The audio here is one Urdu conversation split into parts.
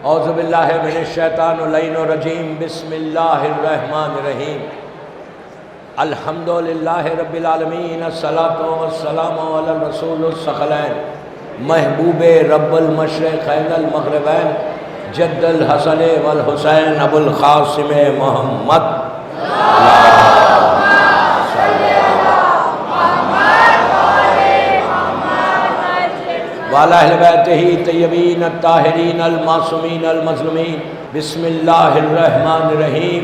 اعوذ باللہ من الشیطان اللعین الرجیم بسم اللہ الرحمن الرحیم الحمدللہ رب العالمین الصلاۃ والسلام علی الرسول الثقلین محبوب رب المشرقین المغربین جد الحسن والحسین ابو القاسم محمد وعلی اہل بیتہ طیبین الطاہرین المعصومین المظلومین بسم اللہ الرحمن الرحیم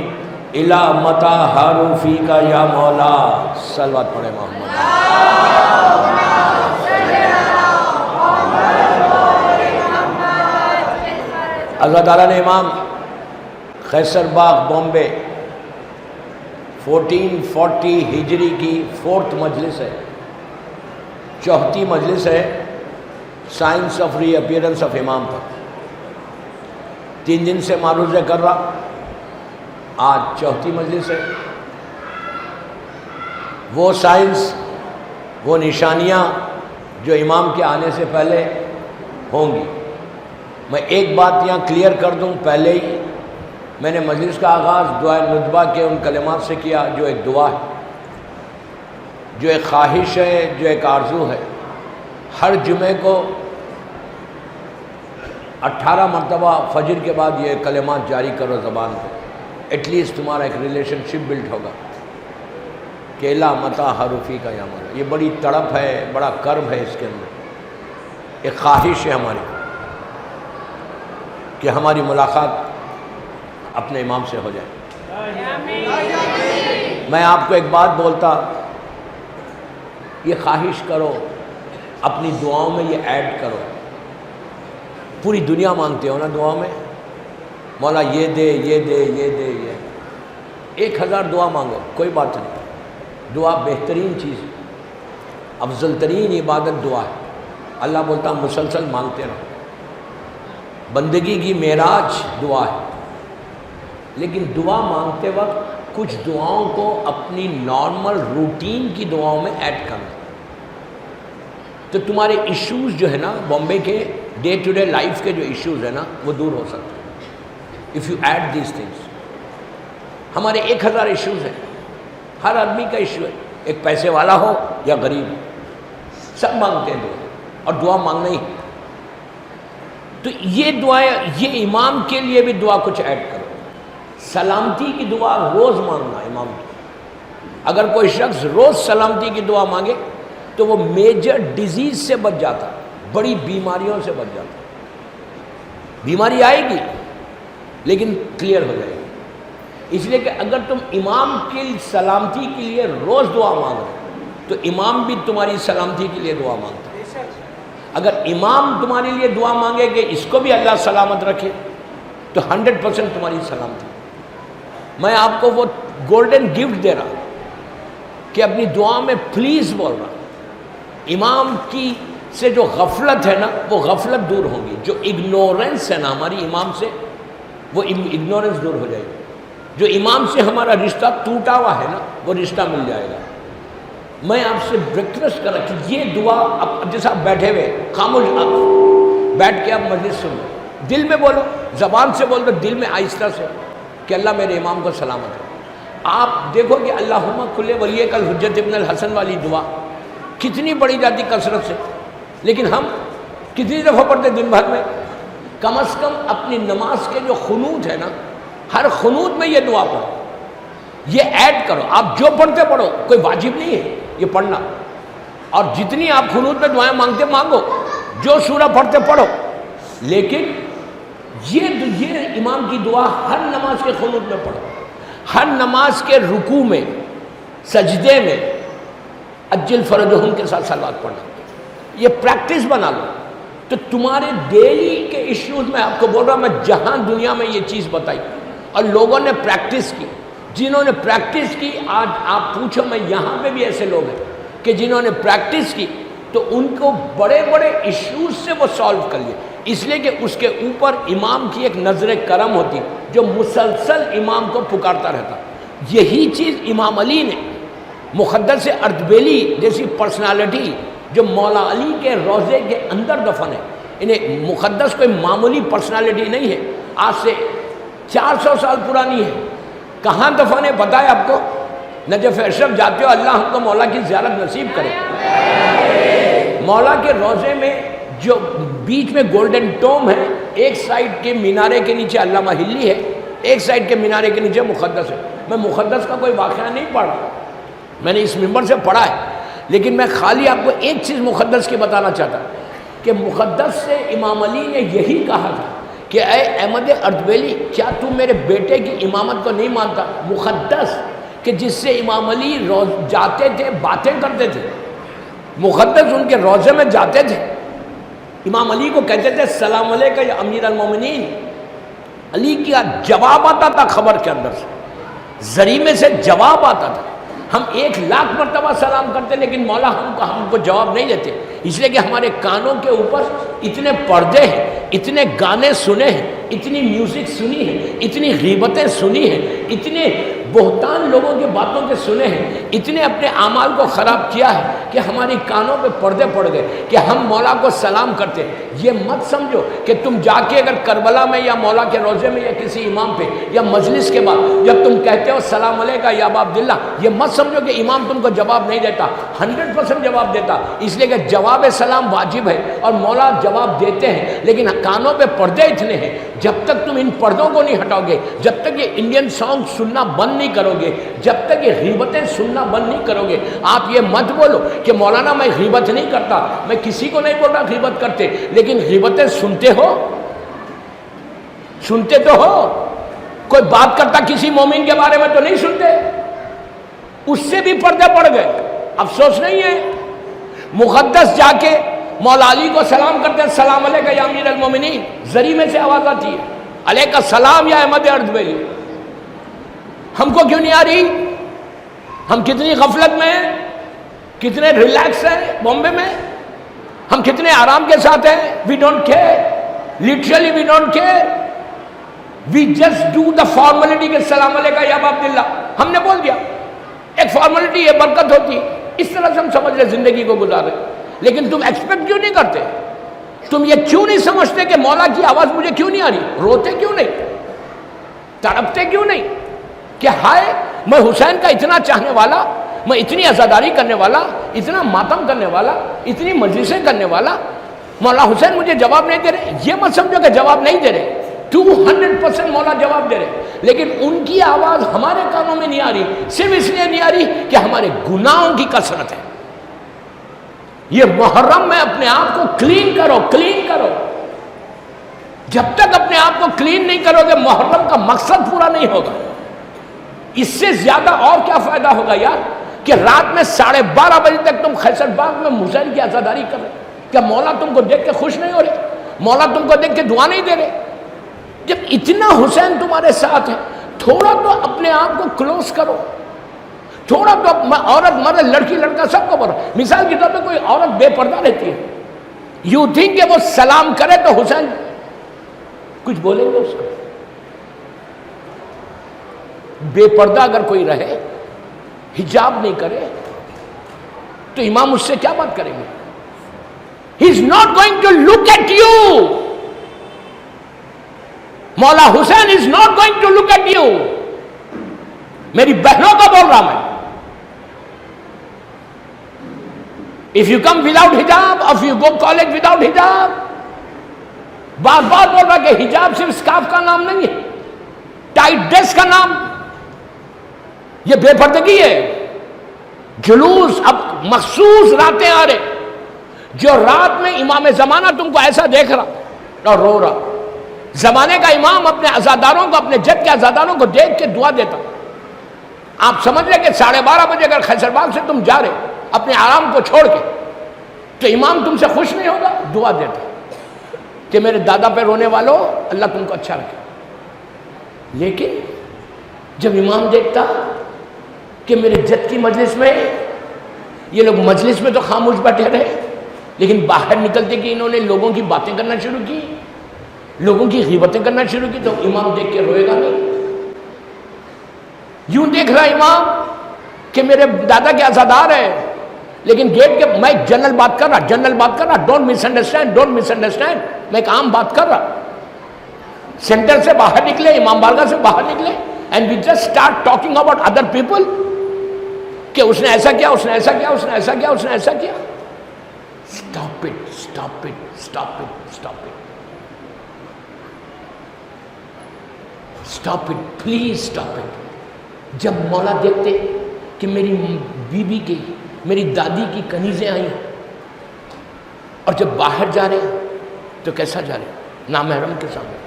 الی متی حاروا فیک یا مولا صلوات پڑھے محمد حضرت اعلیٰ نے امام قیصر باغ بامبے 1440 ہجری کی 4th مجلس ہے، 4تھی مجلس ہے science of reappearance of امام پر۔ 3 دن سے معروضے کر رہا، آج 4تھی مجلس ہے۔ وہ سائنس، وہ نشانیاں جو امام کے آنے سے پہلے ہوں گی۔ میں ایک بات یہاں کلیئر کر دوں، پہلے ہی میں نے مجلس کا آغاز دعائے ندبہ کے ان کلمات سے کیا جو ایک دعا ہے، جو ایک خواہش ہے، جو ایک آرزو ہے۔ ہر جمعے کو 18 مرتبہ فجر کے بعد یہ کلمات جاری کرو زبان پہ، ایٹ لیسٹ تمہارا ایک ریلیشن شپ بلڈ ہوگا کہ الی متی حاروا فیک یا مولا۔ یہ بڑی تڑپ ہے، بڑا کرب ہے اس کے اندر، ایک خواہش ہے ہماری کہ ہماری ملاقات اپنے امام سے ہو جائے۔ میں آپ کو ایک بات بولتا، یہ خواہش کرو، اپنی دعاؤں میں یہ ایڈ کرو۔ پوری دنیا مانگتے ہو نا دعاؤں میں، مولا یہ دے، یہ دے، یہ دے، یہ 1000 دعا مانگو، کوئی بات نہیں۔ دعا بہترین چیز ہے، افضل ترین عبادت دعا ہے۔ اللہ بولتا مسلسل مانگتے رہو۔ بندگی کی معراج دعا ہے، لیکن دعا مانگتے وقت کچھ دعاؤں کو اپنی نارمل روٹین کی دعاؤں میں ایڈ کرنا، تو تمہارے ایشوز جو ہے نا بامبے کے ڈے ٹو ڈے لائف کے جو ایشوز ہیں نا وہ دور ہو سکتے ہیں if you add these things. ہمارے 1000 ایشوز ہیں، ہر آدمی کا ایشو ہے، ایک پیسے والا ہو یا غریب ہو، سب مانگتے ہیں دعا، اور دعا مانگنا ہی۔ تو یہ دعائیں، یہ امام کے لیے بھی دعا کچھ ایڈ کرو۔ سلامتی کی دعا روز مانگنا امام کی۔ اگر کوئی شخص روز سلامتی کی دعا مانگے تو وہ میجر ڈیزیز سے بچ جاتا، بڑی بیماریوں سے بچ جاتا۔ بیماری آئے گی لیکن کلیئر ہو جائے گی، اس لیے کہ اگر تم امام کی سلامتی کے لیے روز دعا مانگ رہے تو امام بھی تمہاری سلامتی کے لیے دعا مانگتا ہے۔ اگر امام تمہارے لیے دعا مانگے کہ اس کو بھی اللہ سلامت رکھے تو 100% تمہاری سلامتی۔ میں آپ کو وہ گولڈن گفٹ دے رہا کہ اپنی دعا میں پلیز بول رہا، امام کی سے جو غفلت ہے نا وہ غفلت دور ہوگی، جو اگنورنس ہے نا ہماری امام سے وہ اگنورنس دور ہو جائے گی، جو امام سے ہمارا رشتہ ٹوٹا ہوا ہے نا وہ رشتہ مل جائے گا۔ میں آپ سے ریکویسٹ کر رہا کہ یہ دعا اب جیسا آپ بیٹھے ہوئے خاموش بیٹھ کے آپ مجلس سنو، دل میں بولو، زبان سے بول دو، دل میں آہستہ سے کہ اللہ میرے امام کو سلامت ہے۔ آپ دیکھو کہ اللہم کل ولیک الحجت ابن الحسن والی دعا کتنی بڑی جاتی کثرت سے، لیکن ہم کتنی دفعہ پڑھتے دن بھر میں؟ کم از کم اپنی نماز کے جو خنوت ہے نا، ہر خنوت میں یہ دعا پڑھو، یہ ایڈ کرو۔ آپ جو پڑھتے پڑھو، کوئی واجب نہیں ہے یہ پڑھنا، اور جتنی آپ خنوت میں دعائیں مانگتے مانگو، جو سورہ پڑھتے پڑھو، لیکن یہ امام کی دعا ہر نماز کے خنوت میں پڑھو، ہر نماز کے رکوع میں، سجدے میں اجل فرجہم کے ساتھ صلوات پڑھنا، یہ پریکٹس بنا لو تو تمہارے ڈیلی کے ایشوز میں آپ کو بول رہا، میں جہاں دنیا میں یہ چیز بتائی اور لوگوں نے پریکٹس کی، جنہوں نے پریکٹس کی، آج آپ پوچھو، میں یہاں پہ بھی ایسے لوگ ہیں کہ جنہوں نے پریکٹس کی تو ان کو بڑے بڑے ایشوز سے وہ سالو کر لیے، اس لیے کہ اس کے اوپر امام کی ایک نظر کرم ہوتی جو مسلسل امام کو پکارتا رہتا۔ یہی چیز امام علی نے، مقدس اردبیلی جیسی پرسنالٹی جو مولا علی کے روضے کے اندر دفن ہے، انہیں مقدس کوئی معمولی پرسنالٹی نہیں ہے، آج سے 400 سال پرانی ہے. کہاں دفن ہے پتہ ہے آپ کو؟ نجف اشرف جاتے ہو، اللہ ہم کو مولا کی زیارت نصیب کرے. مولا کے روضے میں جو بیچ میں گولڈن ٹوم ہے، ایک سائڈ کے مینارے کے نیچے علامہ ہلی ہے، ایک سائڈ کے مینارے کے نیچے مقدس ہے. میں مقدس کا کوئی واقعہ نہیں پڑھا، میں نے اس منبر سے پڑھا ہے، لیکن میں خالی آپ کو ایک چیز مقدس کی بتانا چاہتا کہ مقدس سے امام علی نے یہی کہا تھا کہ اے احمد اردبیلی، کیا تو میرے بیٹے کی امامت کو نہیں مانتا؟ مقدس کہ جس سے امام علی جاتے تھے، باتیں کرتے تھے، مقدس ان کے روضے میں جاتے تھے، امام علی کو کہتے تھے السلام علیکم یا امیر المومنین. علی کا جواب آتا تھا خبر کے اندر سے، ذریعے سے جواب آتا تھا. ہم 1,00,000 مرتبہ سلام کرتے لیکن مولا ہم کو جواب نہیں دیتے، اس لیے کہ ہمارے کانوں کے اوپر اتنے پردے ہیں، اتنے گانے سنے ہیں، اتنی میوزک سنی ہے، اتنی غیبتیں سنی ہیں، اتنے بہتان لوگوں کی باتوں کے سنے ہیں، اتنے اپنے اعمال کو خراب کیا ہے کہ ہماری کانوں پہ پردے پڑ گئے کہ ہم مولا کو سلام کرتے. یہ مت سمجھو کہ تم جا کے اگر کربلا میں یا مولا کے روضے میں یا کسی امام پہ یا مجلس کے بعد جب تم کہتے ہو السلام علیکم یا ابا عبداللہ، یہ مت سمجھو کہ امام تم کو جواب نہیں دیتا. 100% جواب دیتا، اس لیے کہ جواب سلام واجب ہے اور مولا جواب دیتے ہیں، لیکن کانوں پہ پردے اتنے ہیں. جب تک تم ان پردوں کو نہیں ہٹاؤ گے، جب تک یہ انڈین سانگ سننا بند نہیں کرو گے، جب تک یہ غیبتیں سننا بند نہیں کرو گے. آپ یہ مت بولو کہ مولانا میں غیبت نہیں کرتا، میں کسی کو نہیں بول رہا غیبت کرتے، لیکن غیبتیں سنتے ہو، سنتے تو ہو. کوئی بات کرتا کسی مومن کے بارے میں تو نہیں سنتے، اس سے بھی پردے پڑ گئے. افسوس نہیں ہے. مقدس جا کے مولا علی کو سلام کرتے ہیں السلام علیکم یا امیر المومنین، ذریعے میں سے آواز آتی ہے علیکہ السلام یا احمد اردبیلی. ہم کو کیوں نہیں آ رہی؟ ہم کتنی غفلت میں ہیں، کتنے ریلیکس ہیں بامبے میں، ہم کتنے آرام کے ساتھ ہیں. We don't care, literally we don't care. We just do the formality کہ السلام علیکم یا ابا عبداللہ، ہم نے بول دیا. ایک فارملٹی یہ برکت ہوتی ہے، اس طرح سے ہم سمجھ رہے زندگی کو گزارے. لیکن تم ایکسپیکٹ کیوں نہیں کرتے؟ تم یہ کیوں نہیں سمجھتے کہ مولا کی آواز مجھے کیوں نہیں آ رہی؟ روتے کیوں نہیں؟ تڑپتے کیوں نہیں کہ ہائے میں حسین کا اتنا چاہنے والا، میں اتنی عزاداری کرنے والا، اتنا ماتم کرنے والا، اتنی مجلسیں کرنے والا، مولا حسین مجھے جواب نہیں دے رہے؟ یہ مت سمجھو کہ جواب نہیں دے رہے، 200% مولا جواب دے رہے، لیکن ان کی آواز ہمارے کانوں میں نہیں آ رہی. صرف اس لیے نہیں آ رہی کہ ہمارے گناہوں کی کثرت ہے. یہ محرم میں اپنے آپ کو کلین کرو، کلین کرو. جب تک اپنے آپ کو کلین نہیں کرو گے محرم کا مقصد پورا نہیں ہوگا. اس سے زیادہ اور کیا فائدہ ہوگا یار کہ رات میں 12:30 بجے تک تم خیسر باغ میں حسین کی عزاداری کر رہے. کیا مولا تم کو دیکھ کے خوش نہیں ہو رہے؟ مولا تم کو دیکھ کے دعا نہیں دے رہے؟ جب اتنا حسین تمہارے ساتھ ہے، تھوڑا تو اپنے آپ کو کلوز کرو. تھوڑا تو عورت مرد لڑکی لڑکا سب کو بڑھو. مثال کے طور پہ کوئی عورت بے پردہ رہتی ہے، یو تھنک کہ وہ سلام کرے تو حسین کچھ بولیں گے اس کو؟ بے پردہ اگر کوئی رہے، حجاب نہیں کرے، تو امام اس سے کیا بات کریں گے؟ He is not going to look at you. مولا حسین is not going to look at you. میری بہنوں کو بول رہا میں. If you come without hijab, or if you go college without hijab, بار بار بول رہا کہ حجاب صرف اسکارف کا نام نہیں ہے، ٹائٹ ڈریس کا نام. یہ بے پردگی ہے. جلوس اب مخصوص راتیں آ رہے، جو رات میں امام زمانہ تم کو ایسا دیکھ رہا اور رو رہا. زمانے کا امام اپنے عزاداروں کو، اپنے جد کے عزاداروں کو دیکھ کے دعا دیتا. آپ سمجھ لیں کہ 12:30 بجے اگر خیسر باغ سے تم جا رہے اپنے آرام کو چھوڑ کے، تو امام تم سے خوش نہیں ہوگا؟ دعا دیتا کہ میرے دادا پہ رونے والوں اللہ تم کو اچھا رکھے. لیکن جب امام دیکھتا کہ میرے جد کی مجلس میں یہ لوگ مجلس میں تو خاموش بیٹھے رہے، لیکن باہر نکلتے کہ انہوں نے لوگوں کی باتیں کرنا شروع کی، لوگوں کی غیبتیں کرنا شروع کی، تو امام دیکھ کے روئے گا نہیں؟ یوں دیکھ رہا امام کہ میرے دادا کے عزادار ہیں، لیکن گیٹ کے میں جنرل بات کر رہا، ڈونٹ مس انڈرسٹینڈ، میں ایک عام بات کر رہا. سینٹر سے باہر نکلے، امام بارگاہ سے باہر نکلے، and we just start talking about other people کہ اس نے ایسا کیا، اس نے ایسا کیا، اس نے ایسا کیا، اس نے ایسا کیا. Stop it, stop it, stop it, stop it, stop it, please stop it. جب مولا دیکھتے کہ میری بیوی کی، میری دادی کی کنیزیں آئیں اور جب باہر جا رہے ہیں تو کیسا جا رہے ہیں؟ نامحرم کے سامنے.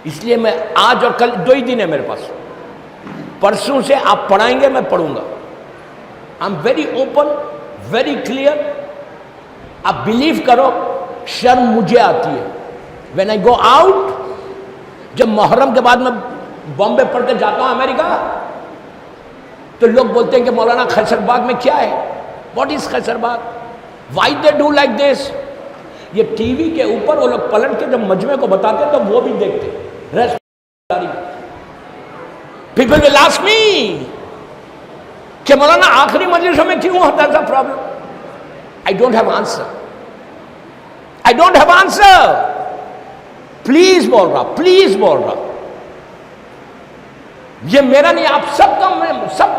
اس لیے میں آج اور کل 2 ہی دن ہے میرے پاس، پرسوں سے آپ پڑھائیں گے میں پڑھوں گا. I am very open, very clear. آپ بلیو کرو، شرم مجھے آتی ہے وین آئی گو آؤٹ. جب محرم کے بعد میں بامبے پڑھ کے جاتا ہوں امریکہ، تو لوگ بولتے ہیں کہ مولانا خیسر باغ میں کیا ہے، what is خیسر Bagh, why they do like this. یہ ٹی وی کے اوپر وہ لوگ پلٹ کے جب مجمع کو بتاتے تو وہ بھی دیکھتے. پیپل ول آسک می کہ مولانا آخری مجلسوں میں کیوں ہوتا تھا problem. I don't have answer, I don't have answer. Please بول رہا، پلیز بول رہا، یہ میرا نہیں، آپ سب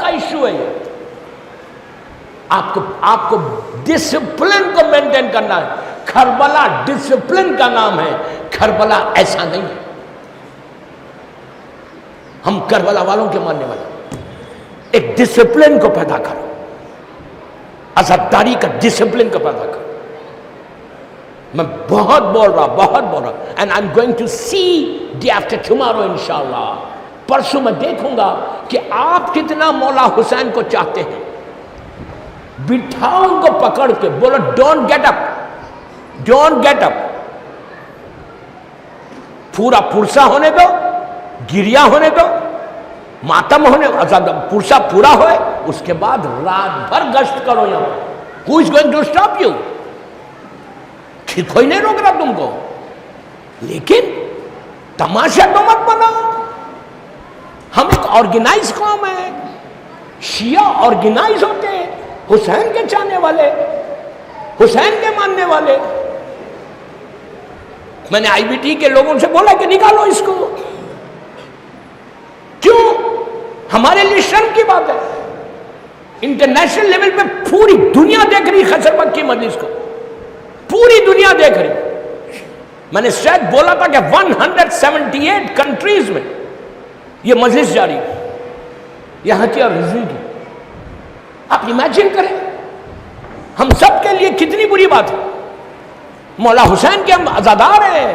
کا ایشو ہے. یہ آپ کو ڈسپلن کو مینٹین کرنا ہے. کربلا ڈسپلن کا نام ہے، کربلا ایسا نہیں ہے. ہم کربلا والوں کے ماننے والے. ایک ڈسپلن کو پیدا کرو، عزاداری کا ڈسپلن کو پیدا کرو. میں بہت بول رہا and I am going to see day after tomorrow انشاءاللہ. پرسوں میں دیکھوں گا کہ آپ کتنا مولا حسین کو چاہتے ہیں. بٹھاؤ ان کو پکڑ کے، بولو don't get up, don't get up. پورا پرسہ ہونے دو، گریا ہونے دو، ماتم ہونے دو، پرسہ پورا ہوئے، اس کے بعد رات بھر گشت کرو. یہاں who is going to stop you؟ کوئی نہیں روک رہا تم کو، لیکن تماشا تو مت بناؤ. ہم ایک آرگنائز قوم ہے، شیعہ آرگنائز ہوتے ہیں، حسین کے چاہنے والے، حسین کے ماننے والے. میں نے آئی بی ٹی کے لوگوں سے بولا کہ نکالو اس کو. کیوں؟ ہمارے لیے شرم کی بات ہے. انٹرنیشنل لیول پہ پوری دنیا دیکھ رہی خیسر باغ کی مجلس کو، پوری دنیا دیکھ رہی. میں نے شاید بولا تھا کہ 178 کنٹریز میں یہ مجلس جاری ہے، یہاں کی اور رضوی کی. آپ امیجن کریں، ہم سب کے لیے کتنی بری بات ہے. مولا حسین کے ہم عزادار ہیں،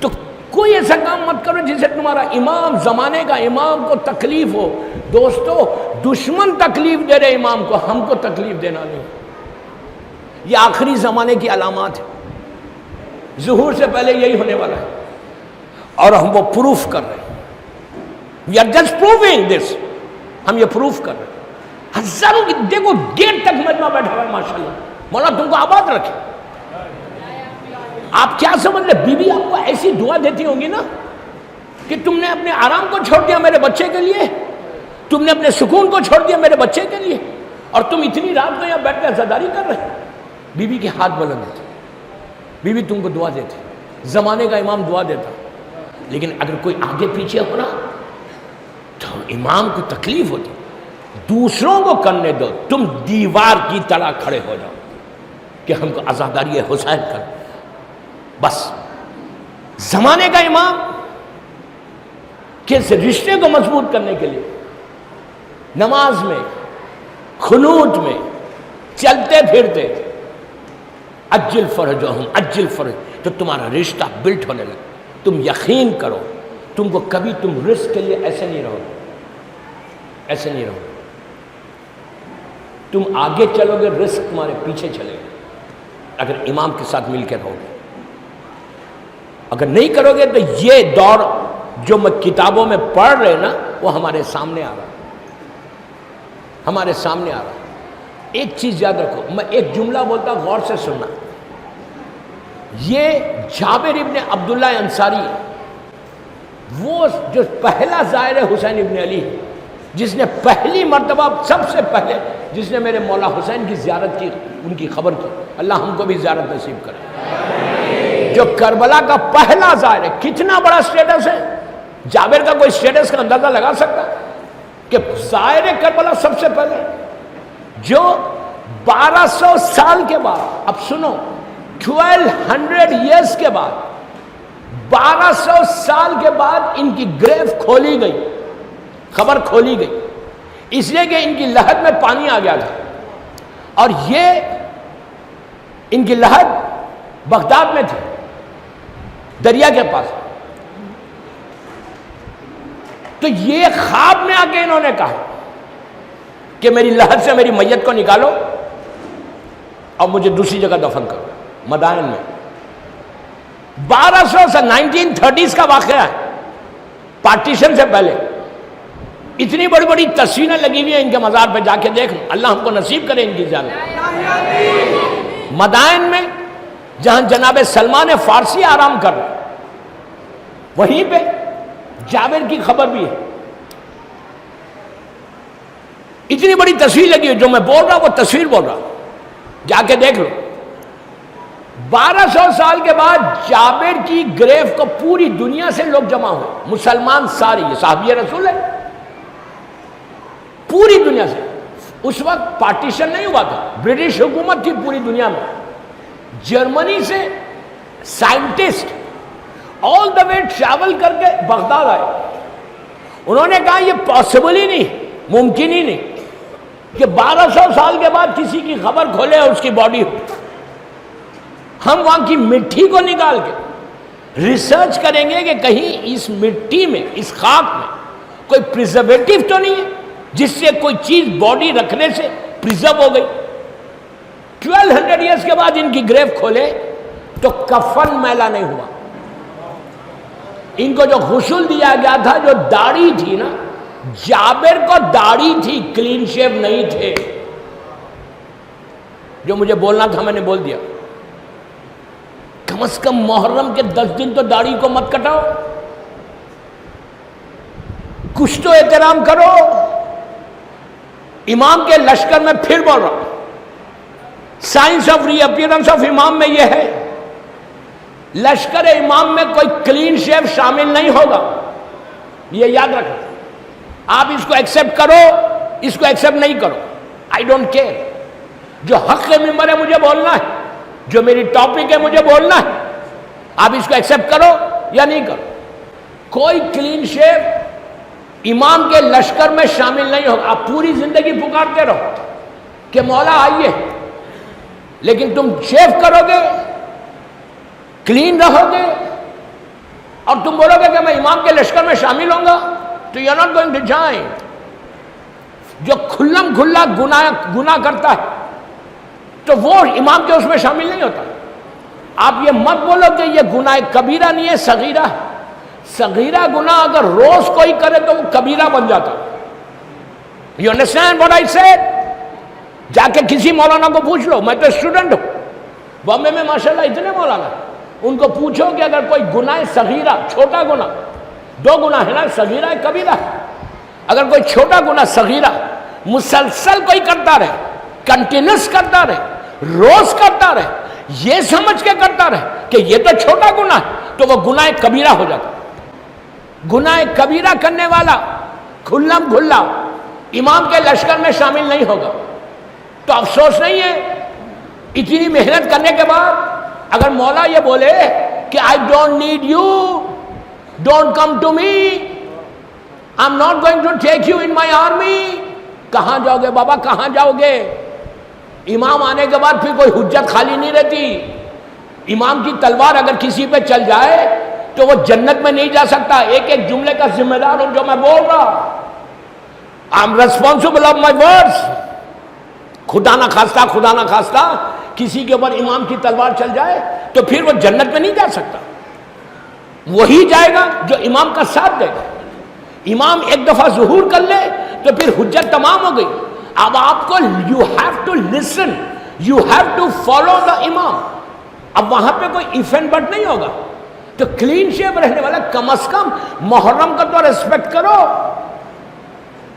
تو کوئی ایسا کام مت کرو جسے تمہارا امام، زمانے کا امام کو تکلیف ہو. دوستو، دشمن تکلیف دے رہے امام کو، ہم کو تکلیف دینا نہیں. یہ آخری زمانے کی علامات ہے. ظہور سے پہلے یہی ہونے والا ہے، اور ہم وہ پروف کر رہے ہیں. We are just proving this. ہم یہ پروف کر رہے ہیں. ہزاروں کی دیکھو گیٹ تک مجمع بیٹھا ہوا ہے. ماشاءاللہ مولا تم کو آباد رکھے. آپ کیا سمجھ لیں، بیوی آپ کو ایسی دعا دیتی ہوں گی نا کہ تم نے اپنے آرام کو چھوڑ دیا میرے بچے کے لیے، تم نے اپنے سکون کو چھوڑ دیا میرے بچے کے لیے، اور تم اتنی رات کو یہاں بیٹھ کے عزاداری کر رہے. بیوی کے ہاتھ بلند ہوتے، بیوی تم کو دعا دیتی. زمانے کا امام دعا دیتا. لیکن اگر کوئی آگے پیچھے ہو نا تو امام کو تکلیف ہوتی. دوسروں کو کرنے دو، تم دیوار کی طرح کھڑے ہو جاؤ کہ ہم کو عزاداری حسین کر. بس زمانے کا امام کے رشتے کو مضبوط کرنے کے لیے نماز میں، خنوت میں، چلتے پھرتے اجل فرجہم، اجل فرج، تو تمہارا رشتہ بلٹ ہونے لگا. تم یقین کرو، تم کو کبھی تم رزق کے لیے ایسے نہیں رہو، ایسے نہیں رہو. تم آگے چلو گے، رزق تمہارے پیچھے چلے گا اگر امام کے ساتھ مل کے رہو گے. اگر نہیں کرو گے تو یہ دور جو میں کتابوں میں پڑھ رہے نا وہ ہمارے سامنے آ رہا، ہمارے سامنے آ رہا. ایک چیز یاد رکھو، میں ایک جملہ بولتا، غور سے سننا. یہ جابر ابن عبداللہ انصاری، وہ جو پہلا زائر حسین ابن علی، جس نے پہلی مرتبہ سب سے پہلے جس نے میرے مولا حسین کی زیارت کی، ان کی خبر کی، اللہ ہم کو بھی زیارت نصیب کرے، جو کربلا کا پہلا زائر ہے۔ کتنا بڑا سٹیٹس ہے، جابر کا کوئی سٹیٹس کا اندازہ لگا سکتا کہ زائر کربلا سب سے پہلے، جو 1200 سال کے بعد، اب سنو 1200 ایئرس کے بعد، 1200 سال کے بعد ان کی گریو کھولی گئی، خبر کھولی گئی، اس لیے کہ ان کی لحد میں پانی آ گیا تھا، اور یہ ان کی لحد بغداد میں تھی، دریا کے پاس۔ تو یہ خواب میں آ کے انہوں نے کہا کہ میری لحد سے میری میت کو نکالو اور مجھے دوسری جگہ دفن کرو، مدائن میں۔ 1200 سے 1930s کا واقعہ ہے، پارٹیشن سے پہلے۔ اتنی بڑی بڑی تصویریں لگی ہوئی ہیں ان کے مزار پہ، جا کے دیکھ، اللہ ہم کو نصیب کرے ان کی زیارت۔ مدائن میں جہاں جناب سلمان فارسی آرام کر رہے، وہیں پہ جابر کی خبر بھی ہے۔ اتنی بڑی تصویر لگی ہوئی، جو میں بول رہا ہوں وہ تصویر بول رہا ہوں، جا کے دیکھ لو۔ 1200 سال کے بعد جابر کی گریو کو پوری دنیا سے لوگ جمع ہوئے، مسلمان سارے، یہ صحابی رسول ہے، پوری دنیا سے۔ اس وقت پارٹیشن نہیں ہوا تھا، برٹش حکومت تھی پوری دنیا میں۔ جرمنی سے سائنٹسٹ آل دا وے ٹریول کر کے بغداد آئے، انہوں نے کہا یہ پاسبل ہی نہیں، ممکن ہی نہیں کہ 1200 سال کے بعد کسی کی خبر کھولے اور اس کی باڈی ہو۔ ہم وہاں کی مٹی کو نکال کے ریسرچ کریں گے کہ کہیں اس مٹی میں، اس خاک میں کوئی پریزرویٹو تو نہیں ہے جس سے کوئی چیز باڈی رکھنے سے پریزرو ہو گئی۔ 1200 ایئرس کے بعد ان کی گریو کھولے تو کفن میلا نہیں ہوا۔ ان کو جو غسل دیا گیا تھا، جو داڑھی تھی نا، جابر کو داڑھی تھی، کلین شیو نہیں تھے۔ جو مجھے بولنا تھا میں نے بول دیا۔ کم از کم محرم کے 10 دن تو داڑھی کو مت کٹاؤ، کچھ تو احترام کرو۔ امام کے لشکر میں پھر بول رہا ہوں، signs of reappearance of Imam میں یہ ہے، لشکر امام میں کوئی کلین شیو شامل نہیں ہوگا، یہ یاد رکھو۔ آپ اس کو ایکسیپٹ کرو، اس کو ایکسیپٹ نہیں کرو، آئی ڈونٹ کیئر۔ جو حق ممبر ہے مجھے بولنا ہے، جو میری ٹاپک ہے مجھے بولنا ہے، آپ اس کو ایکسیپٹ کرو یا نہیں کرو۔ کوئی کلین شیو امام کے لشکر میں شامل نہیں ہوگا۔ آپ پوری زندگی پکارتے رہو کہ مولا آئیے، لیکن تم شیو کرو گے، کلین رہو گے، اور تم بولو گے کہ میں امام کے لشکر میں شامل ہوں گا، تو you are not going to join. جو کھلم کھلا گناہ کرتا ہے تو وہ امام کے اس میں شامل نہیں ہوتا۔ آپ یہ مت بولو کہ یہ گناہ کبیرہ نہیں ہے، صغیرہ ہے۔ صغیرہ گناہ اگر روز کوئی کرے تو وہ کبیرہ بن جاتا۔ You understand what I said? جا کے کسی مولانا کو پوچھ لو، میں تو اسٹوڈنٹ ہوں بامبے میں ماشاءاللہ اتنے مولانا، ان کو پوچھو کہ اگر کوئی گناہ صغیرہ، چھوٹا گناہ، دو گناہ ہے نا، صغیرہ ہے کبیرہ، اگر کوئی چھوٹا گناہ صغیرہ مسلسل کوئی کرتا رہے، کنٹینیوس کرتا رہے، روز کرتا رہے، یہ سمجھ کے کرتا رہے کہ یہ تو چھوٹا گناہ ہے، تو وہ گناہ کبیرہ ہو جاتا۔ گناہ کبیرہ کرنے والا کھلم کھلا امام کے لشکر میں شامل نہیں ہوگا۔ تو افسوس نہیں ہے اتنی محنت کرنے کے بعد اگر مولا یہ بولے کہ I don't need you, don't come to me, I'm not going to take you in my army، کہاں جاؤ گے بابا، کہاں جاؤ گے؟ امام آنے کے بعد پھر کوئی حجت خالی نہیں رہتی۔ امام کی تلوار اگر کسی پہ چل جائے تو وہ جنت میں نہیں جا سکتا۔ ایک ایک جملے کا ذمہ دار ہوں جو میں بول رہا، I'm responsible of my words۔ خدا نہ خواستہ کسی کے اوپر امام کی تلوار چل جائے تو پھر وہ جنت میں نہیں جا سکتا۔ وہی جائے گا جو امام کا ساتھ دے گا۔ امام ایک دفعہ ظہور کر لے تو پھر حجت تمام ہو گئی۔ اب آپ کو you have to listen, you have to follow the امام۔ اب وہاں پہ کوئی if and but نہیں ہوگا۔ تو کلین شیپ رہنے والا کم از کم محرم کا تو ریسپیکٹ کرو۔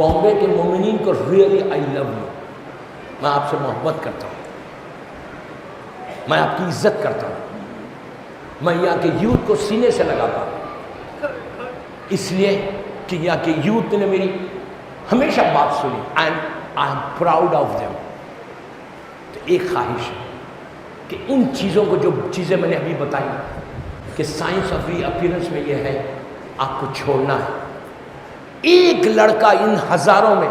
بامبے کے مومنین کو ریئلی آئی لو یو، میں آپ سے محبت کرتا ہوں، میں آپ کی عزت کرتا ہوں، میں یہاں کے یوتھ کو سینے سے لگاتا ہوں، اس لیے کہ یہاں کے یوتھ نے میری ہمیشہ بات سنی، and I am proud of them. تو ایک خواہش ہے کہ ان چیزوں کو، جو چیزیں میں نے ابھی بتائی کہ سائنس آف ری اپیرنس میں یہ ہے، آپ کو چھوڑنا ہے۔ ایک لڑکا ان ہزاروں میں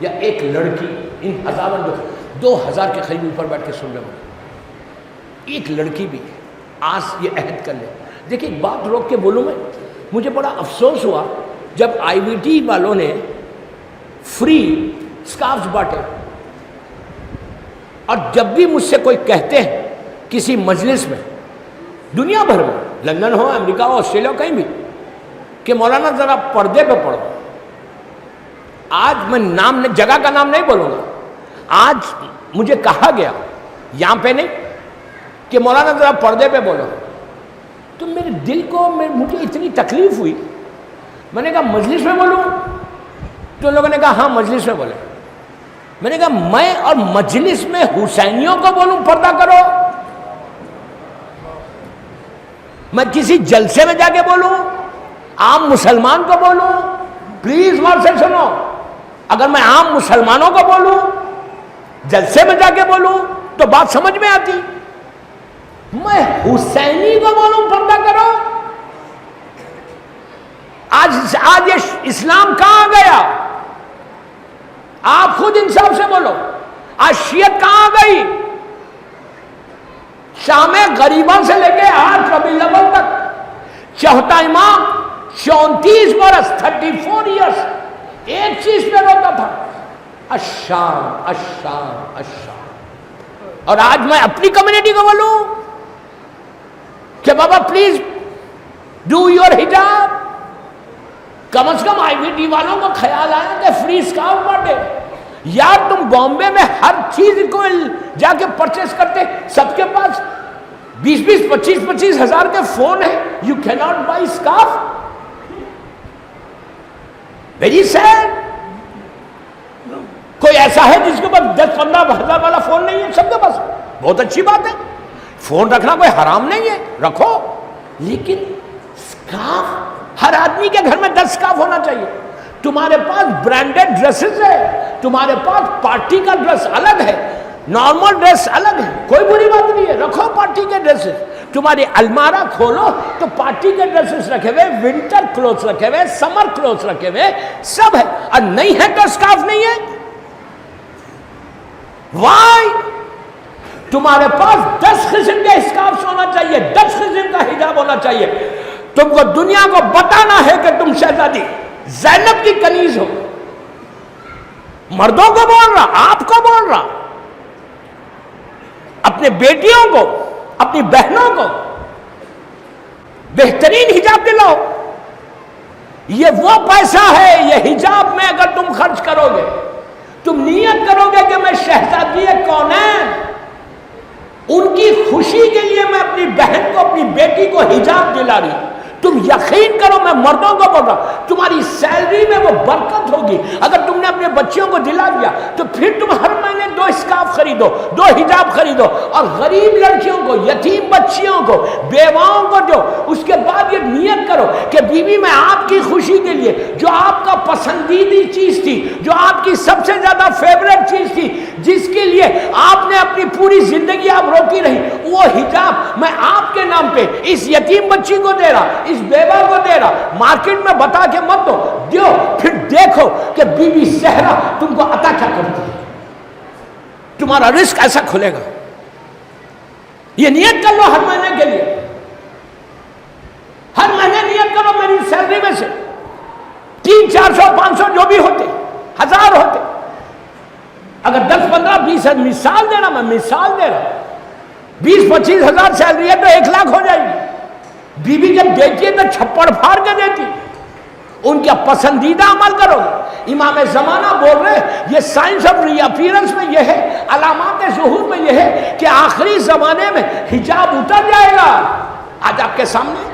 یا ایک لڑکی ان ہزاروں جو 2000 کے قریب اوپر بیٹھ کے سن رہے ہوں، ایک لڑکی بھی آج یہ عہد کر لے۔ دیکھیں ایک بات روک کے بولوں میں، مجھے بڑا افسوس ہوا جب آئی وی ٹی والوں نے فری اسکارفز بانٹے، اور جب بھی مجھ سے کوئی کہتے ہیں کسی مجلس میں دنیا بھر میں، لندن ہو، امریکہ ہو، آسٹریلیا ہو، کہیں بھی، کہ مولانا ذرا پردے پہ پڑھو، آج میں جگہ کا نام نہیں بولوں گا، آج مجھے کہا گیا یہاں پہ نہیں کہ مولانا ذرا پردے پہ بولو، تو میرے دل کو مجھے اتنی تکلیف ہوئی، میں نے کہا مجلس میں بولوں؟ تو لوگوں نے کہا ہاں مجلس میں بولے۔ میں نے کہا میں اور مجلس میں حسینیوں کو بولوں پردہ کرو؟ میں کسی جلسے میں جا کے بولوں؟ عام مسلمان کو بولوں؟ پلیز غور سے سنو، اگر میں عام مسلمانوں کو بولوں، جلسے میں جا کے بولوں تو بات سمجھ میں آتی، میں حسینی کو بولوں پردہ کرو؟ آج یہ اسلام کہاں گیا؟ آپ خود انصاف سے بولو، آج شیعت کہاں گئی؟ شام غریبوں سے لے کے آج ربیع الاول تک چوتھا امام 34 برس 34 ایئرس ایک چیز پہ روتا تھا، الشام الشام الشام، اور آج میں اپنی کمیونٹی کو بولوں کہ بابا پلیز ڈو یور حجاب؟ کم از کم آئی وی ٹی والوں کو خیال آیا کہ فری اسکارف بانٹے۔ یار تم بامبے میں ہر چیز کو جا کے پرچیز کرتے، سب کے پاس 20 25 ہزار کے فون ہیں، یو کی not buy scarf? Very sad. کوئی ایسا ہے جس کے پاس 10-15 ہزار والا فون نہیں ہے؟ سب کے پاس، بہت اچھی بات ہے، فون رکھنا کوئی حرام نہیں ہے، رکھو، لیکن اسکارف ہر آدمی کے گھر میں 10 اسکارف ہونا چاہیے۔ تمہارے پاس برانڈڈ ڈریسز ہے، تمہارے پاس پارٹی کا ڈریس الگ ہے، نارمل ڈریس الگ ہے، کوئی بری بات نہیں ہے، رکھو پارٹی کے ڈریسز۔ تمہاری المارہ کھولو تو پارٹی کے ڈریسز رکھے ہوئے، ونٹر کلوتھ رکھے ہوئے، سمر کلوتھ رکھے ہوئے، سب ہے، اور نہیں ہے تو اسکارف نہیں ہے۔ وائی؟ تمہارے پاس 10 قسم کے اسکارف ہونا چاہیے، 10 قسم کا حجاب ہونا چاہیے۔ تم کو دنیا کو بتانا ہے کہ تم شہزادی زینب کی کنیز ہو۔ مردوں کو بول رہا، آپ کو بول رہا، اپنے بیٹیوں کو، اپنی بہنوں کو بہترین حجاب دلاؤ۔ یہ وہ پیسہ ہے، یہ حجاب میں اگر تم خرچ کرو گے، تم نیت کرو گے کہ میں شہزادی کونین، ان کی خوشی کے لیے میں اپنی بہن کو، اپنی بیٹی کو حجاب دلا رہی ہوں، تم یقین کرو، میں مردوں کو بول رہا، تمہاری سیلری میں وہ برکت ہوگی۔ اگر تم نے اپنے بچیوں کو دلا دیا تو پھر تم ہر مہینے 2 اسکارف خریدو، 2 حجاب خریدو، اور غریب لڑکیوں کو، یتیم بچیوں کو، بیواؤں کو دو۔ اس کے بعد یہ نیت کرو کہ بیوی میں آپ کی خوشی کے لیے جو آپ کا پسندیدی چیز تھی، جو آپ کی سب سے زیادہ فیوریٹ چیز تھی، جس کے لیے آپ نے اپنی پوری زندگی آپ روکی رہی، وہ حجاب میں آپ کے نام پہ اس یتیم بچی کو دے رہا، اس بیوہ کو دے رہا، مارکیٹ میں بتا کے مت دو، دیو، پھر دیکھو کہ بی بی زہرا تم کو عطا کیا کرتی ہے، تمہارا رزق ایسا کھلے گا۔ یہ نیت کر لو ہر مہینے کے لیے، ہر مہینے نیت کرو میری سیلری میں سے 300-400 500 جو بھی ہوتے، 1000 ہوتے، اگر 10-15-20 مثال دے رہا، میں مثال دے رہا، 20-25 ہزار سیلری ہے تو 1 لاکھ ہو جائے گی۔ بیوی جب دیتی ہے تو چھپڑ پھاڑ کے دیتی، ان کا پسندیدہ عمل کرو۔ امام زمانہ بول رہے یہ سائنس آف ری اپیرنس میں یہ ہے، علامات ظہور میں یہ ہے کہ آخری زمانے میں حجاب اتر جائے گا۔ آج آپ کے سامنے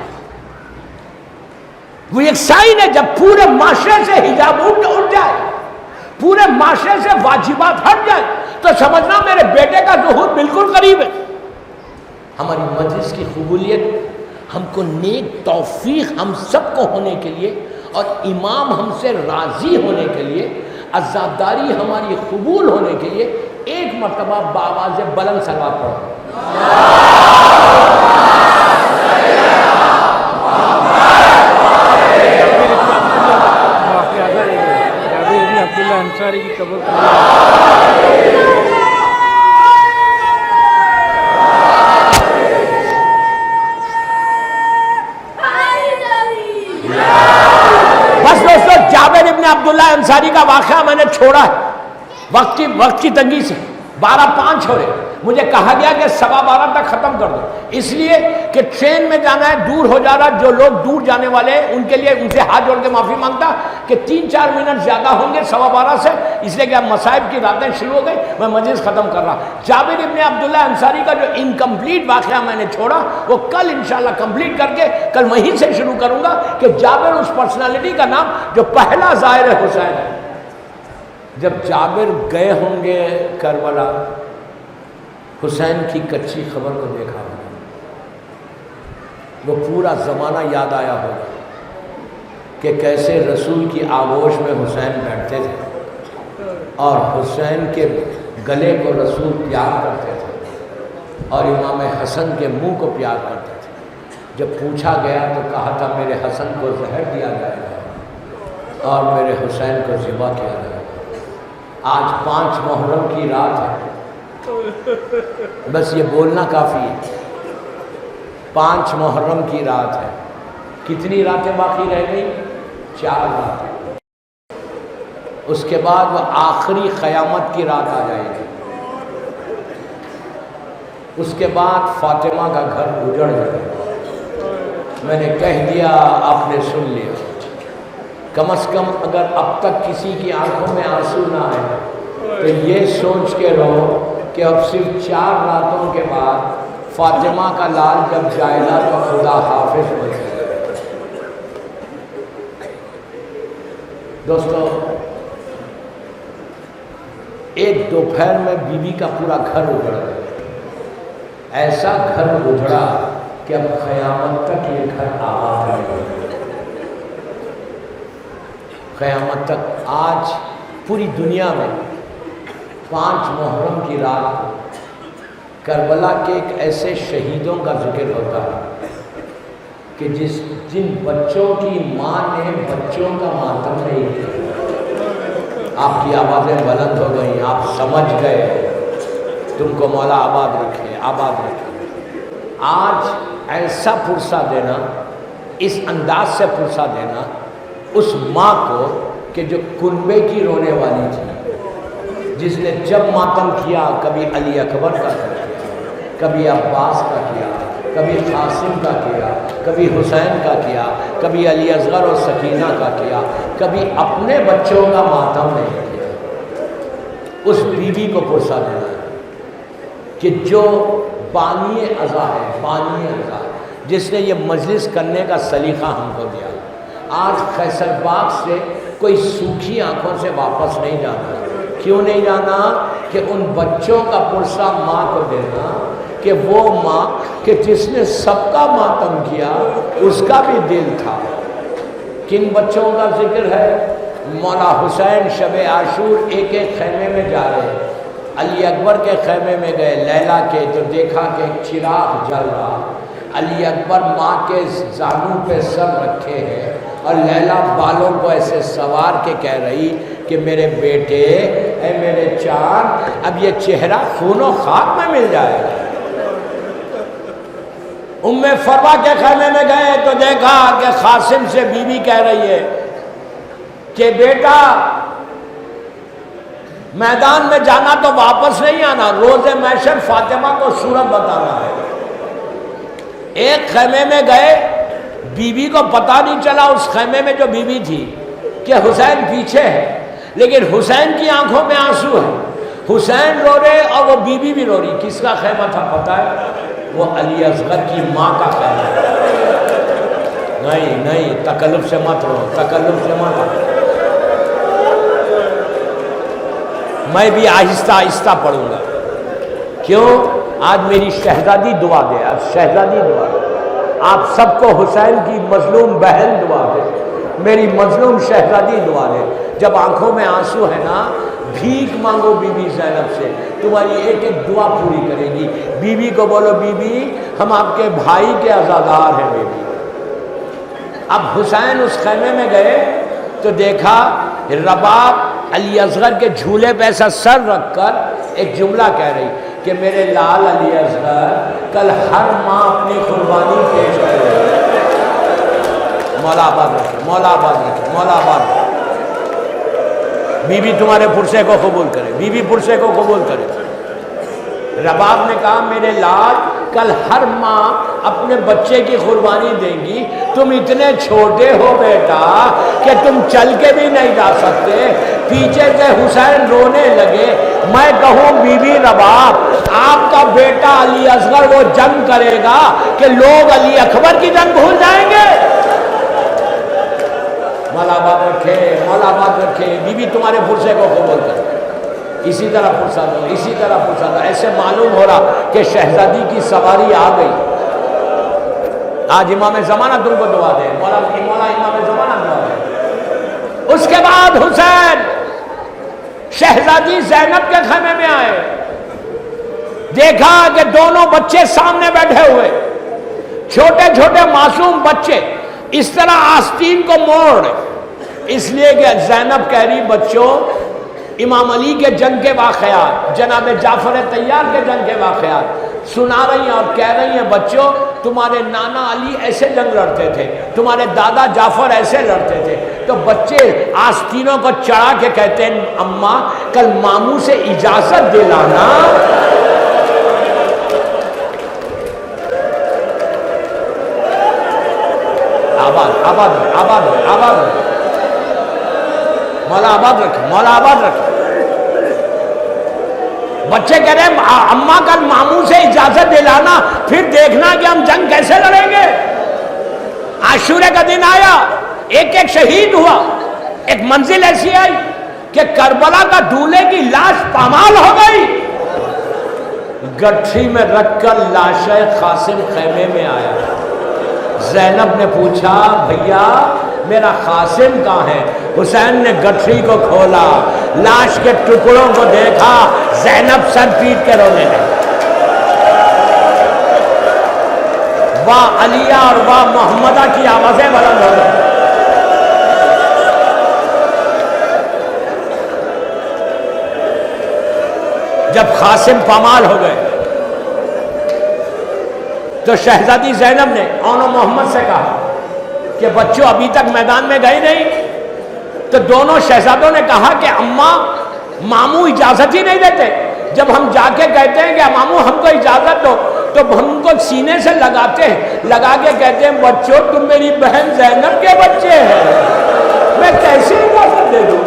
وہ ایک سائن ہے، جب پورے معاشرے سے حجاب اٹھ جائے، پورے معاشرے سے واجبات ہٹ جائیں تو سمجھنا میرے بیٹے کا ظہور بالکل قریب ہے۔ ہماری مجلس کی قبولیت ہم کو نیک توفیق ہم سب کو ہونے کے لیے اور امام ہم سے راضی ہونے کے لیے، عزاداری ہماری قبول ہونے کے لیے ایک مرتبہ بآواز بلند صلوات پڑھو۔ عبداللہ انصاری کی قبر بس دوستو، جابر ابن عبداللہ انصاری کا واقعہ میں نے چھوڑا ہے وقت کی تنگی سے، 12:05 ہو رہے، مجھے کہا گیا کہ 12:15 تک ختم کر دو، اس لیے کہ ٹرین میں جانا ہے، دور ہو جا رہا، جو لوگ دور جانے والے ہیں ان کے لیے ان سے ہاتھ جوڑ کے معافی مانگتا کہ 3-4 منٹ زیادہ ہوں گے 12:15 سے، اس لیے کہ اب مصائب کی راتیں شروع ہو گئی، میں مجلس ختم کر رہا۔ جابر ابن عبداللہ انصاری کا جو انکمپلیٹ واقعہ میں نے چھوڑا وہ کل انشاءاللہ کمپلیٹ کر کے کل وہیں سے شروع کروں گا کہ جابر اس پرسنالٹی کا نام جو پہلا زائر حسین ہے۔ جب جابر گئے ہوں گے کربلا، حسین کی کچی خبر کو دیکھا ہوگا، وہ پورا زمانہ یاد آیا ہوگا کہ کیسے رسول کی آغوش میں حسین بیٹھتے تھے اور حسین کے گلے کو رسول پیار کرتے تھے اور امام حسن کے منہ کو پیار کرتے تھے۔ جب پوچھا گیا تو کہا تھا میرے حسن کو زہر دیا جائے گا اور میرے حسین کو ذبح کیا جائے گا۔ آج 5 محرم کی رات ہے، بس یہ بولنا کافی ہے، 5 محرم کی رات ہے۔ کتنی راتیں باقی رہ گئی؟ 4 راتیں۔ اس کے بعد وہ آخری قیامت کی رات آ جائے گی، اس کے بعد فاطمہ کا گھر اجڑ جائے گا۔ میں نے کہہ دیا، آپ نے سن لیا۔ کم از کم اگر اب تک کسی کی آنکھوں میں آنسو نہ آئے تو یہ سوچ کے رہو کہ اب صرف 4 راتوں کے بعد فاطمہ کا لال جب جائے گا تو خدا حافظ ہو جائے گا۔ دوستو، ایک دوپہر میں بی بی کا پورا گھر اجڑ گیا، ایسا گھر اجڑا کہ اب قیامت تک یہ گھر آباد رہے گا، قیامت تک۔ آج پوری دنیا میں 5 محرم کی رات کو کربلا کے ایک ایسے شہیدوں کا ذکر ہوتا ہے کہ جن بچوں کی ماں نے بچوں کا ماتم نہیں کیا۔ آپ کی آوازیں بلند ہو گئیں، آپ سمجھ گئے، تم کو مولا آباد رکھے، آباد رکھے۔ آج ایسا پرسہ دینا، اس انداز سے پرسہ دینا اس ماں کو کہ جو کنبے کی رونے والی تھی، جس نے جب ماتم کیا کبھی علی اکبر کا کیا، کبھی عباس کا کیا، کبھی قاسم کا کیا، کبھی حسین کا کیا، کبھی علی اصغر اور سکینہ کا کیا، کبھی اپنے بچوں کا ماتم نہیں کیا۔ اس بیوی کو پرسہ دینا ہے کہ جو بانی عزا ہے، بانی عزا، جس نے یہ مجلس کرنے کا سلیقہ ہم کو دیا۔ آج فیصل باغ سے کوئی سوکھی آنکھوں سے واپس نہیں جانا۔ کیوں نہیں جانا؟ کہ ان بچوں کا پرسہ ماں کو دینا کہ وہ ماں کہ جس نے سب کا ماتم کیا اس کا بھی دل تھا۔ کن بچوں کا ذکر ہے؟ مولا حسین شب عاشور ایک ایک خیمے میں جا رہے، علی اکبر کے خیمے میں گئے لیلا کے تو دیکھا کہ ایک چراغ جل رہا، علی اکبر ماں کے زانوں پہ سر رکھے ہیں اور لیلا بالوں کو ایسے سوار کے کہہ رہی کہ میرے بیٹے، اے میرے چاند، اب یہ چہرہ خون و خاک میں مل جائے گا۔ ام فروا کے خیمے میں گئے تو دیکھا کہ قاسم سے بیوی کہہ رہی ہے کہ بیٹا میدان میں جانا تو واپس نہیں آنا، روز محشر فاطمہ کو صورت بتانا ہے۔ ایک خیمے میں گئے، بیوی کو پتہ نہیں چلا اس خیمے میں جو بیوی تھی کہ حسین پیچھے ہے، لیکن حسین کی آنکھوں میں آنسو ہے، حسین رو رہے اور وہ بیوی بھی رو رہی۔ کس کا خیمہ تھا پتہ ہے؟ وہ علی اصغر کی ماں کا خیمہ۔ نہیں تکلف سے مت رو، تکلف سے مت رو۔ میں بھی آہستہ آہستہ پڑھوں گا. کیوں؟ آج میری شہزادی دعا دے، آج شہزادی دعا دے. آپ سب کو حسین کی مظلوم بہن دعا دے، میری مظلوم شہزادی دعا دے. جب آنکھوں میں آنسو ہے نا، بھیک مانگو بی بی زینب سے، تمہاری ایک ایک دعا پوری کرے گی. بی بی کو بولو بی بی ہم آپ کے بھائی کے عزادار ہیں بی بی. اب حسین اس خیمے میں گئے تو دیکھا رباب علی اصغر کے جھولے پہ ایسا سر رکھ کر ایک جملہ کہہ رہی کہ میرے لال علی اصغر کل ہر ماں اپنی قربانی پیش کرے. مولا آباد رکھے، مولا آباد رکھے، مولا آباد رکھے. بی بی تمہارے پرسے کو قبول کرے، بی بی پرسے کو قبول کرے. رباب نے کہا میرے لال کل ہر ماں اپنے بچے کی قربانی دیں گی، تم اتنے چھوٹے ہو بیٹا کہ تم چل کے بھی نہیں جا سکتے. پیچھے سے حسین رونے لگے. میں کہوں بی بی رباب آپ کا بیٹا علی اصغر وہ جنگ کرے گا کہ لوگ علی اکبر کی جنگ بھول جائیں گے. مولا آباد رکھے، مولا آباد رکھے. بی بی تمہارے پرسے کو قبول کرے. اسی طرح پرسا دو، اسی طرح پرسا دو. ایسے معلوم ہو رہا کہ شہزادی کی سواری آ گئی. آج امام زمانہ تم کو دعا دے، مولا امام زمانہ دعا دے. اس کے بعد حسین شہزادی زینب کے خیمے میں آئے. دیکھا کہ دونوں بچے سامنے بیٹھے ہوئے، چھوٹے چھوٹے معصوم بچے اس طرح آستین کو موڑ. اس لیے کہ زینب کہہ رہی بچوں امام علی کے جنگ کے واقعات، جناب جعفر طیار کے جنگ کے واقعات سنا رہی ہیں اور کہہ رہی ہیں بچوں تمہارے نانا علی ایسے جنگ لڑتے تھے، تمہارے دادا جعفر ایسے لڑتے تھے. تو بچے آستینوں کو چڑھا کے کہتے ہیں اماں کل ماموں سے اجازت دلانا. آباد آباد آباد آباد مولا آباد رکھے، مولا آباد رکھے. بچے کہہ رہے ہیں اماں کل ماموں سے اجازت دلانا، پھر دیکھنا کہ ہم جنگ کیسے لڑیں گے. عاشورے کا دن آیا، ایک ایک شہید ہوا. ایک منزل ایسی آئی کہ کربلا کا دولہے کی لاش پامال ہو گئی. گٹھی میں رکھ کر لاشِ قاسم خیمے میں آیا. زینب نے پوچھا بھیا میرا قاسم کہاں ہے؟ حسین نے گٹھی کو کھولا، لاش کے ٹکڑوں کو دیکھا. زینب سر پیٹ کے رونے لگی. واہ علیہ اور واہ محمدہ کی آوازیں بلند ہو گئی. جب قاسم پامال ہو گئے تو شہزادی زینب نے اون و محمد سے کہا کہ بچوں ابھی تک میدان میں گئے نہیں. تو دونوں شہزادوں نے کہا کہ اماں ماموں اجازت ہی نہیں دیتے. جب ہم جا کے کہتے ہیں کہ ماموں ہم کو اجازت دو تو ہم کو سینے سے لگاتے ہیں، لگا کے کہتے ہیں بچوں تم میری بہن زینب کے بچے ہیں، میں کیسے اجازت دے دوں.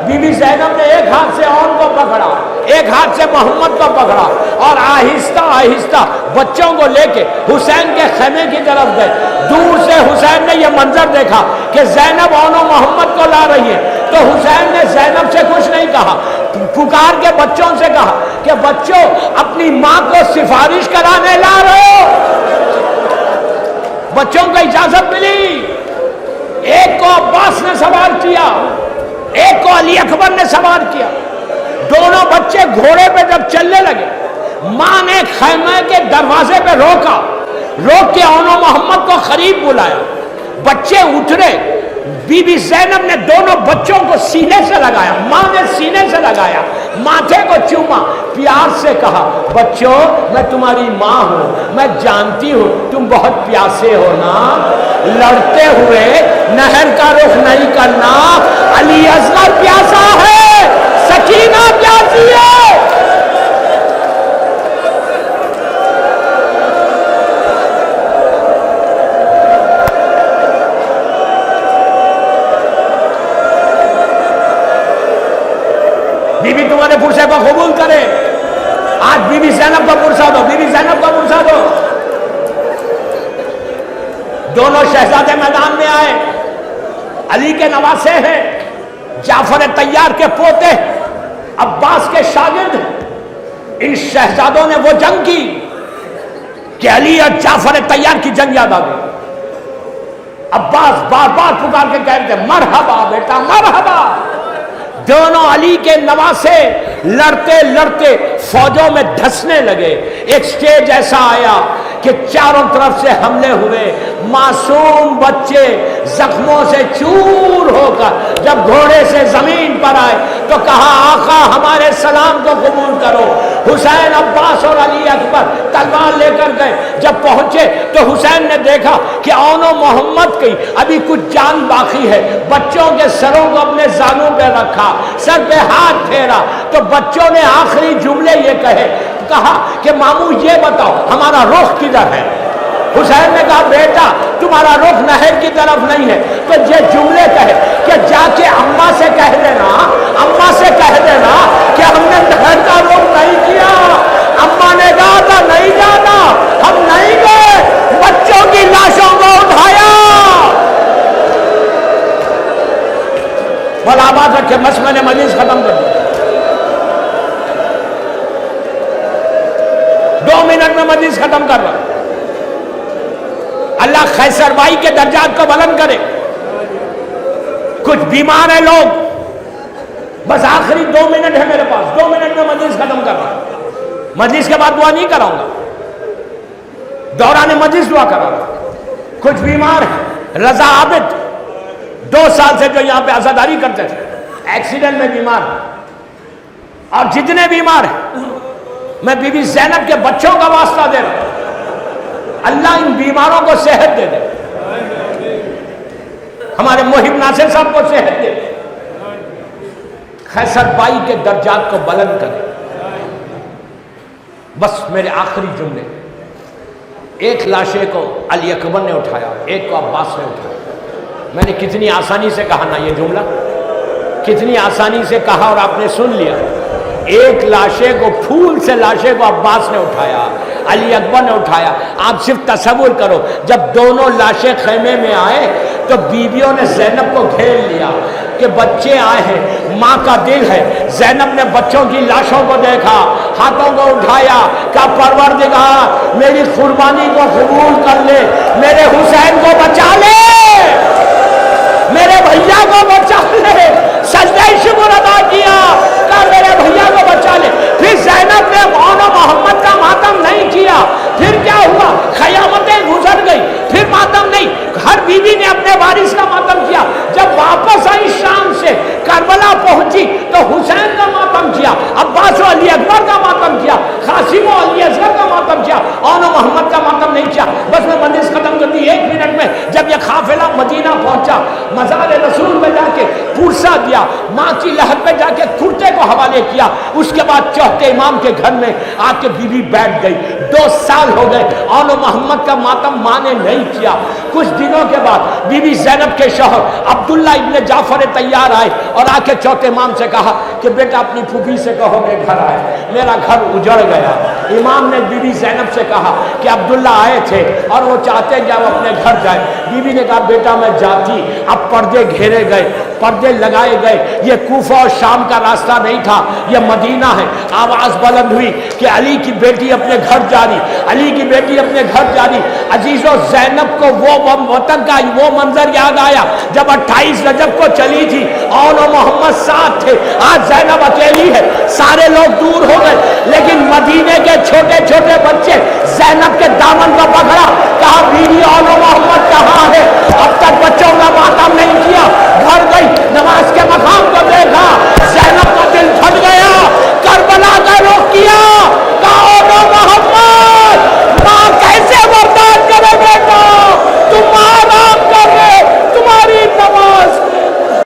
بی بی زینب نے ایک ہاتھ سے اون کو پکڑا، ایک ہاتھ سے محمد کو پکڑا اور آہستہ آہستہ بچوں کو لے کے حسین کے خیمے کی طرف گئے. دور سے حسین نے یہ منظر دیکھا کہ زینب اون و محمد کو لا رہی ہے. تو حسین نے زینب سے کچھ نہیں کہا، پکار کے بچوں سے کہا کہ بچوں اپنی ماں کو سفارش کرانے لا رہے ہو. بچوں کو اجازت ملی. ایک کو عباس نے سوار کیا، ایک کو علی اکبر نے سوار کیا. دونوں بچے گھوڑے پہ جب چلنے لگے ماں نے خیمے کے دروازے پہ روکا، روک کے اون و محمد کو قریب بلایا. بچے اترے. بی بی زینب نے دونوں بچوں کو سینے سے لگایا، ماں نے سینے سے لگایا، ماتھے کو چوما، پیار سے کہا بچوں میں تمہاری ماں ہوں، میں جانتی ہوں تم بہت پیاسے ہو نا، لڑتے ہوئے نہر کا رخ نہیں کرنا. علی اصغر پیاسا ہے، سکینہ پیاسی ہے. بی بی تمہارے پرسے کو قبول کرے. آج بی بی زینب کا پرسا دو، بی بی زینب کا پرسا دو. دونوں شہزادے میدان میں آئے. علی کے نواسے ہیں، جعفر طیار کے پوتے. عباس کے شاگرد ہیں. ان شہزادوں نے وہ جنگ کی کہ علی اور جعفر طیار کی جنگ یاد آ گئی. عباس بار بار پکار کے کہہ رہے تھے مرحبا بیٹا مرحبا. دونوں علی کے نواسے لڑتے لڑتے فوجوں میں دھسنے لگے. ایک سٹیج ایسا آیا کہ چاروں طرف سے حملے ہوئے. معصوم بچے زخموں سے چور ہو کر جب گھوڑے سے زمین پر آئے تو کہا آقا ہمارے سلام کو قبول کرو. حسین عباس اور علی اکبر تلوار لے کر گئے. جب پہنچے تو حسین نے دیکھا کہ اون و محمد کی ابھی کچھ جان باقی ہے. بچوں کے سروں کو اپنے زانوں پہ رکھا, سر پہ ہاتھ پھیرا تو بچوں نے آخری جملے یہ کہا کہ ماموں یہ بتاؤ ہمارا رخ کدھر ہے. حسین نے کہا بیٹا تمہارا رخ نہر کی طرف نہیں ہے. تو یہ جملے کہے کہ جا کے اماں سے کہہ دینا, اماں سے کہہ دینا کہ ہم نے نہر کا رخ نہیں کیا. اماں نے کہا تھا نہیں جانا, ہم نہیں گئے. بچوں کی لاشوں کو اٹھایا. بولا آباد رکھے بس میں نے مجلس ختم کر دی. 2 منٹ میں مجلس ختم کر رہا. اللہ خیسر بھائی کے درجات کو بلند کرے. کچھ بیمار ہیں لوگ, بس آخری 2 منٹ ہے میرے پاس. 2 منٹ میں مجلس ختم کر رہا. مجلس کے بعد دعا نہیں کراؤں گا, دوران مجلس دعا کراؤں گا. کچھ بیمار ہیں. رضا عابد 2 سال سے جو یہاں پہ عزاداری کرتے تھے, ایکسیڈنٹ میں بیمار ہیں. اور جتنے بیمار ہیں میں بی بی زینب کے بچوں کا واسطہ دے رہا ہوں, اللہ ان بیماروں کو صحت دے دے. ہمارے محب ناصر صاحب کو صحت دے دے. خیسر بائی کے درجات کو بلند کرے. بس میرے آخری جملے. ایک لاشے کو علی اکبر نے اٹھایا, ایک کو عباس نے اٹھایا. میں نے کتنی آسانی سے کہا نا یہ جملہ, کتنی آسانی سے کہا اور آپ نے سن لیا. ایک لاشے کو, پھول سے لاشے کو عباس نے اٹھایا, علی اکبر نے اٹھایا. آپ صرف تصور کرو جب دونوں لاشیں خیمے میں آئے تو بیویوں نے زینب کو گھیر لیا کہ بچے آئے ہیں, ماں کا دل ہے. زینب نے بچوں کی لاشوں کو دیکھا, ہاتھوں کو اٹھایا, کہا پروردگار میری قربانی کو قبول کر لے, میرے حسین کو بچا لے, میرے بھیا کو بچا لے. سجدہ شکر ادا کیا, کہا میرے بھیا کو بچا لے. پھر زینب نے اون و محمد کا ماتم نہیں کیا. پھر کیا ہوا, قیامتیں گزر گئی, پھر ماتم نہیں. ہر بیوی نے اپنے وارث کا ماتم کیا. جب واپس آئی شام سے کربلا پہنچی تو حسین کا ماتم کیا, عباس و علی اکبر کا ماتم کیا, قاسم و علی اصغر کا ماتم کیا, اون و محمد کا ماتم نہیں کیا. بس میں مجلس ختم کر دی 1 منٹ میں. جب یہ قافلہ مدینہ پہنچا, مزار رسول میں جا کے پرسا دیا, ماں کی لحد پہ جا کے کرتے کو حوالے کیا. اس کے بعد چوتھے امام کے گھر میں آ کے بیوی بیٹھ گئی. 2 سال ہو گئے, اون و محمد کا ماتم ماں نے نہیں کیا. کچھ دنوں کے بعد بی بی زینب کے شوہر عبداللہ ابن جعفر طیار آئے اور آ کے چوتھے امام سے کہا کہ بیٹا اپنی پھوپھی سے کہو کہ گھر آئے, میرا گھر اجڑ گیا. امام نے بی بی زینب سے کہا کہ عبداللہ آئے تھے اور وہ چاہتے کہ وہ اپنے گھر جائے. بی بی نے کہا بیٹا میں جاتی. اب پردے گھیرے گئے, پردے لگائے گئے. یہ کوفہ اور شام کا راستہ نہیں تھا, یہ مدینہ ہے. آواز بلند ہوئی کہ علی کی بیٹی اپنے گھر جا رہی, علی کی بیٹی اپنے گھر جا رہی. عزیزو زینب کو وہ وطن کا وہ منظر یاد آیا جب 28 رجب کو چلی تھی, اون و محمد ساتھ تھے. آج زینب اکیلی ہے, سارے لوگ دور ہو گئے, لیکن مدینے کے چھوٹے چھوٹے بچے زینب کے دامن کو پکڑا, کہا بیوی اون و محمد کہاں ہے؟ اب تک بچوں کا